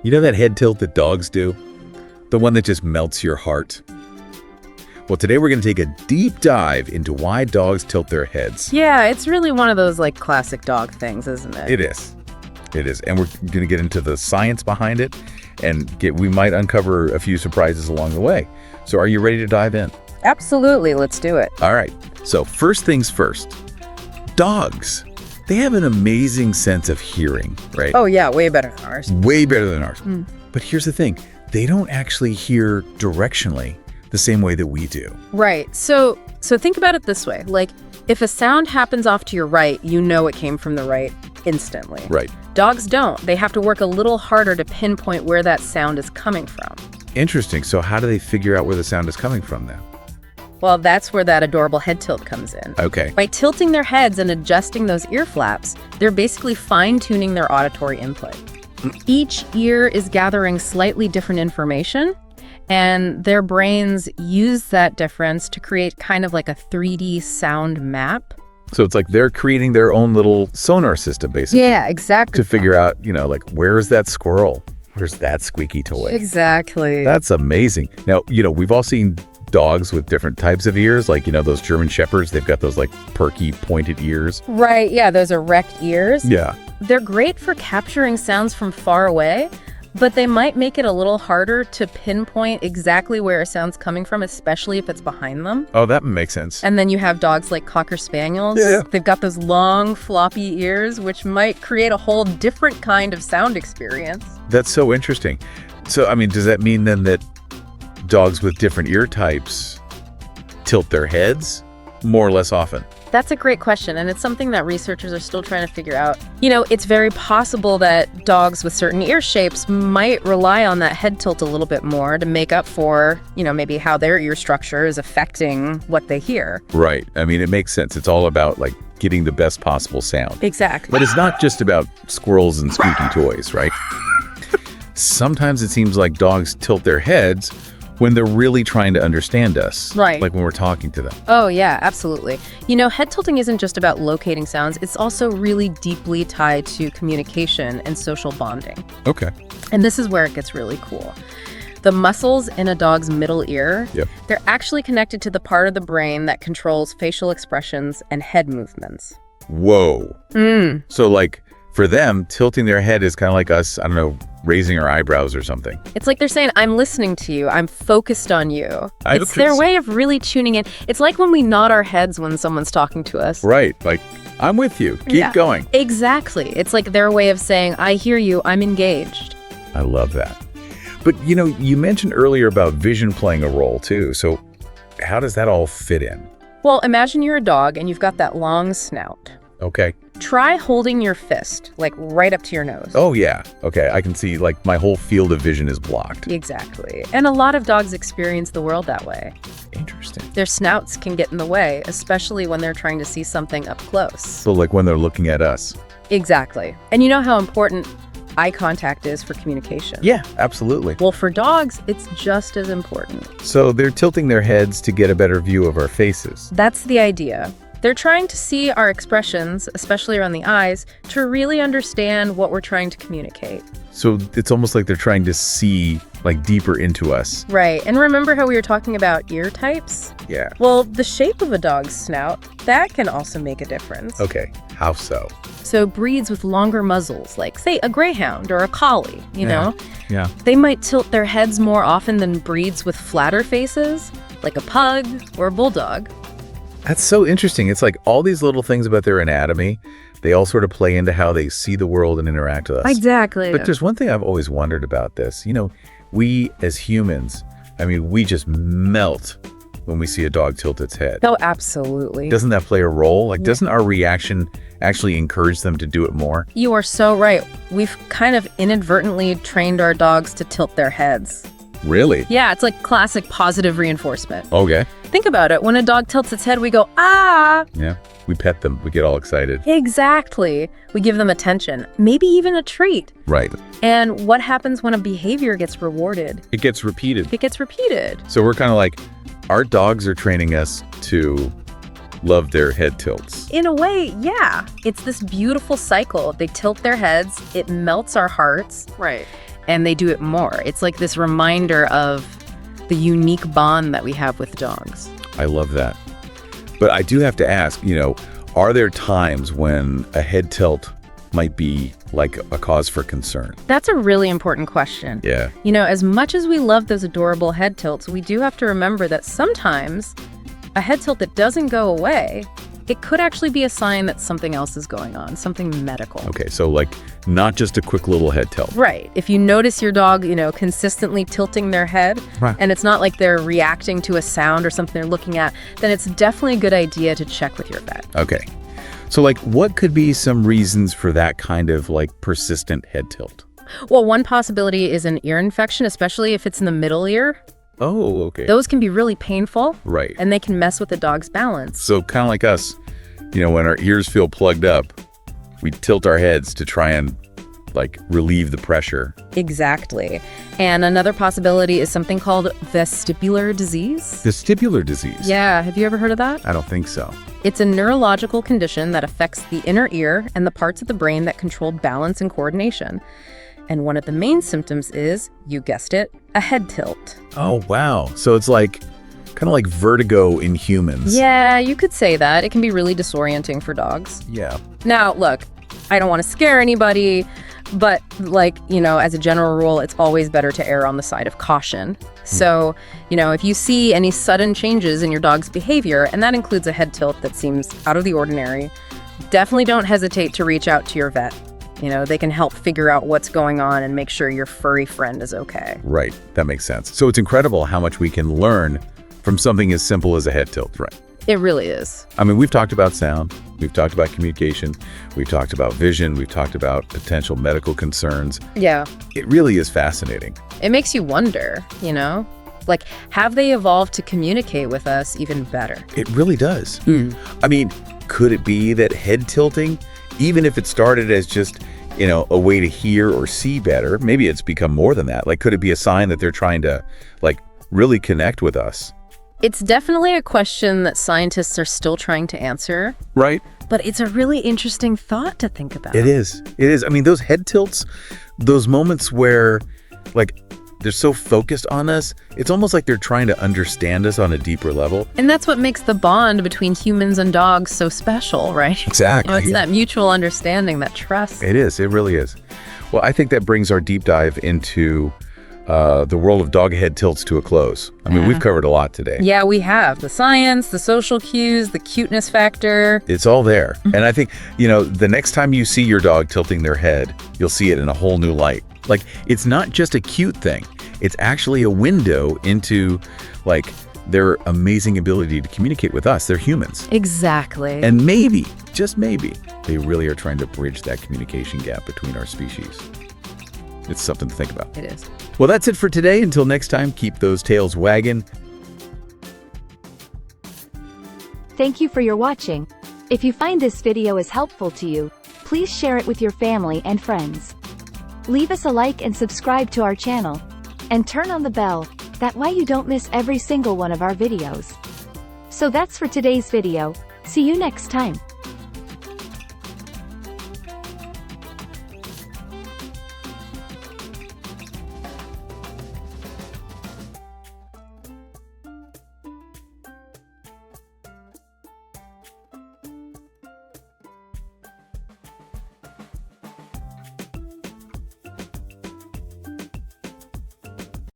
You know that head tilt that dogs do? The one that just melts your heart? Well, today we're going to take a deep dive into why dogs tilt their heads. Yeah, it's really one of those like classic dog things, isn't it? It is. It is. And we're going to get into the science behind it, and we might uncover a few surprises along the way. So are you ready to dive in? Absolutely. Let's do it. All right. So first things first, dogs. They have an amazing sense of hearing, right? Oh, yeah. Way better than ours. Way better than ours. But here's the thing. They don't actually hear directionally the same way that we do. Right. So think about it this way. Like, if a sound happens off to your right, you know it came from the right instantly. Right. Dogs don't. They have to work a little harder to pinpoint where that sound is coming from. Interesting. So how do they figure out where the sound is coming from then? Well, that's where that adorable head tilt comes in. Okay. By tilting their heads and adjusting those ear flaps, they're basically fine-tuning their auditory input. Each ear is gathering slightly different information, and their brains use that difference to create kind of like a 3D sound map. So it's like they're creating their own little sonar system, basically. Yeah, exactly. To figure out, like, where's that squirrel? Where's that squeaky toy? Exactly. That's amazing. Now, we've all seen dogs with different types of ears, like, those German Shepherds, they've got those like perky pointed ears. Right, yeah, those erect ears. Yeah. They're great for capturing sounds from far away, but they might make it a little harder to pinpoint exactly where a sound's coming from, especially if it's behind them. Oh, that makes sense. And then you have dogs like Cocker Spaniels. Yeah. They've got those long, floppy ears, which might create a whole different kind of sound experience. That's so interesting. So, does that mean then that dogs with different ear types tilt their heads more or less often? That's a great question, and it's something that researchers are still trying to figure out. It's very possible that dogs with certain ear shapes might rely on that head tilt a little bit more to make up for, maybe how their ear structure is affecting what they hear. Right. It makes sense. It's all about, like, getting the best possible sound. Exactly. But it's not just about squirrels and squeaky toys, right? Sometimes it seems like dogs tilt their heads when they're really trying to understand us. Right. Like when we're talking to them. Oh, yeah, absolutely. Head tilting isn't just about locating sounds. It's also really deeply tied to communication and social bonding. Okay. And this is where it gets really cool. The muscles in a dog's middle ear, they're actually connected to the part of the brain that controls facial expressions and head movements. Whoa. So, like, for them, tilting their head is kind of like us, I don't know, raising our eyebrows or something. It's like they're saying, I'm listening to you. I'm focused on you. It's their way of really tuning in. It's like when we nod our heads when someone's talking to us. Right. Like, I'm with you. Keep going. Exactly. It's like their way of saying, I hear you. I'm engaged. I love that. But, you mentioned earlier about vision playing a role, too. So how does that all fit in? Well, imagine you're a dog and you've got that long snout. Okay. Try holding your fist, like, right up to your nose. Oh, yeah. Okay, I can see, like, my whole field of vision is blocked. Exactly. And a lot of dogs experience the world that way. Interesting. Their snouts can get in the way, especially when they're trying to see something up close. So, like, when they're looking at us. Exactly. And you know how important eye contact is for communication? Yeah, absolutely. Well, for dogs, it's just as important. So they're tilting their heads to get a better view of our faces. That's the idea. They're trying to see our expressions, especially around the eyes, to really understand what we're trying to communicate. So it's almost like they're trying to see, like, deeper into us. Right. And remember how we were talking about ear types? Yeah. Well, the shape of a dog's snout, that can also make a difference. Okay. How so? So breeds with longer muzzles, like, say, a greyhound or a collie, you know? Yeah. They might tilt their heads more often than breeds with flatter faces, like a pug or a bulldog. That's so interesting. It's like all these little things about their anatomy, they all sort of play into how they see the world and interact with us. Exactly. But there's one thing I've always wondered about this. We as humans, we just melt when we see a dog tilt its head. Oh, absolutely. Doesn't that play a role? Like, doesn't our reaction actually encourage them to do it more? You are so right. We've kind of inadvertently trained our dogs to tilt their heads. Really? Yeah, it's like classic positive reinforcement. Okay. Think about it. When a dog tilts its head, we go, ah! Yeah. We pet them. We get all excited. Exactly. We give them attention, maybe even a treat. Right. And what happens when a behavior gets rewarded? It gets repeated. It gets repeated. So we're kind of like, our dogs are training us to love their head tilts. In a way, yeah. It's this beautiful cycle. They tilt their heads. It melts our hearts. Right. and they do it more. It's like this reminder of the unique bond that we have with dogs. I love that. But I do have to ask, are there times when a head tilt might be like a cause for concern? That's a really important question. Yeah. As much as we love those adorable head tilts, we do have to remember that sometimes a head tilt that doesn't go away, it could actually be a sign that something else is going on, something medical. Okay, so like not just a quick little head tilt. Right. If you notice your dog, consistently tilting their head, Right. and it's not like they're reacting to a sound or something they're looking at, then it's definitely a good idea to check with your vet. Okay. So like what could be some reasons for that kind of like persistent head tilt? Well, one possibility is an ear infection, especially if it's in the middle ear. Oh, okay. Those can be really painful. Right. And they can mess with the dog's balance. So kind of like us, when our ears feel plugged up, we tilt our heads to try and like relieve the pressure. Exactly. And another possibility is something called vestibular disease. Vestibular disease? Yeah, have you ever heard of that? I don't think so. It's a neurological condition that affects the inner ear and the parts of the brain that control balance and coordination. And one of the main symptoms is, you guessed it, a head tilt. Oh, wow. So it's like kind of like vertigo in humans. Yeah, you could say that. It can be really disorienting for dogs. Yeah. Now, look, I don't want to scare anybody, but as a general rule, it's always better to err on the side of caution. So, if you see any sudden changes in your dog's behavior, and that includes a head tilt that seems out of the ordinary, definitely don't hesitate to reach out to your vet. They can help figure out what's going on and make sure your furry friend is okay. Right. That makes sense. So it's incredible how much we can learn from something as simple as a head tilt, right? It really is. I mean, we've talked about sound, we've talked about communication, we've talked about vision, we've talked about potential medical concerns. Yeah. It really is fascinating. It makes you wonder, like, have they evolved to communicate with us even better? It really does. I mean, could it be that head tilting, even if it started as just, a way to hear or see better, maybe it's become more than that. Like, could it be a sign that they're trying to, really connect with us? It's definitely a question that scientists are still trying to answer. Right. But it's a really interesting thought to think about. It is. It is. I mean, those head tilts, those moments where, they're so focused on us, it's almost like they're trying to understand us on a deeper level. And that's what makes the bond between humans and dogs so special, right? Exactly. It's that mutual understanding, that trust. It is. It really is. Well, I think that brings our deep dive into the world of dog head tilts to a close. I mean, we've covered a lot today. Yeah, we have. The science, the social cues, the cuteness factor. It's all there. And I think, the next time you see your dog tilting their head, you'll see it in a whole new light. It's not just a cute thing. It's actually a window into, their amazing ability to communicate with us. They're humans. Exactly. And maybe, just maybe, they really are trying to bridge that communication gap between our species. It's something to think about. It is. Well, that's it for today. Until next time, keep those tails wagging. Thank you for your watching. If you find this video is helpful to you, please share it with your family and friends. Leave us a like and subscribe to our channel. And turn on the bell, that way you don't miss every single one of our videos. So that's for today's video. See you next time.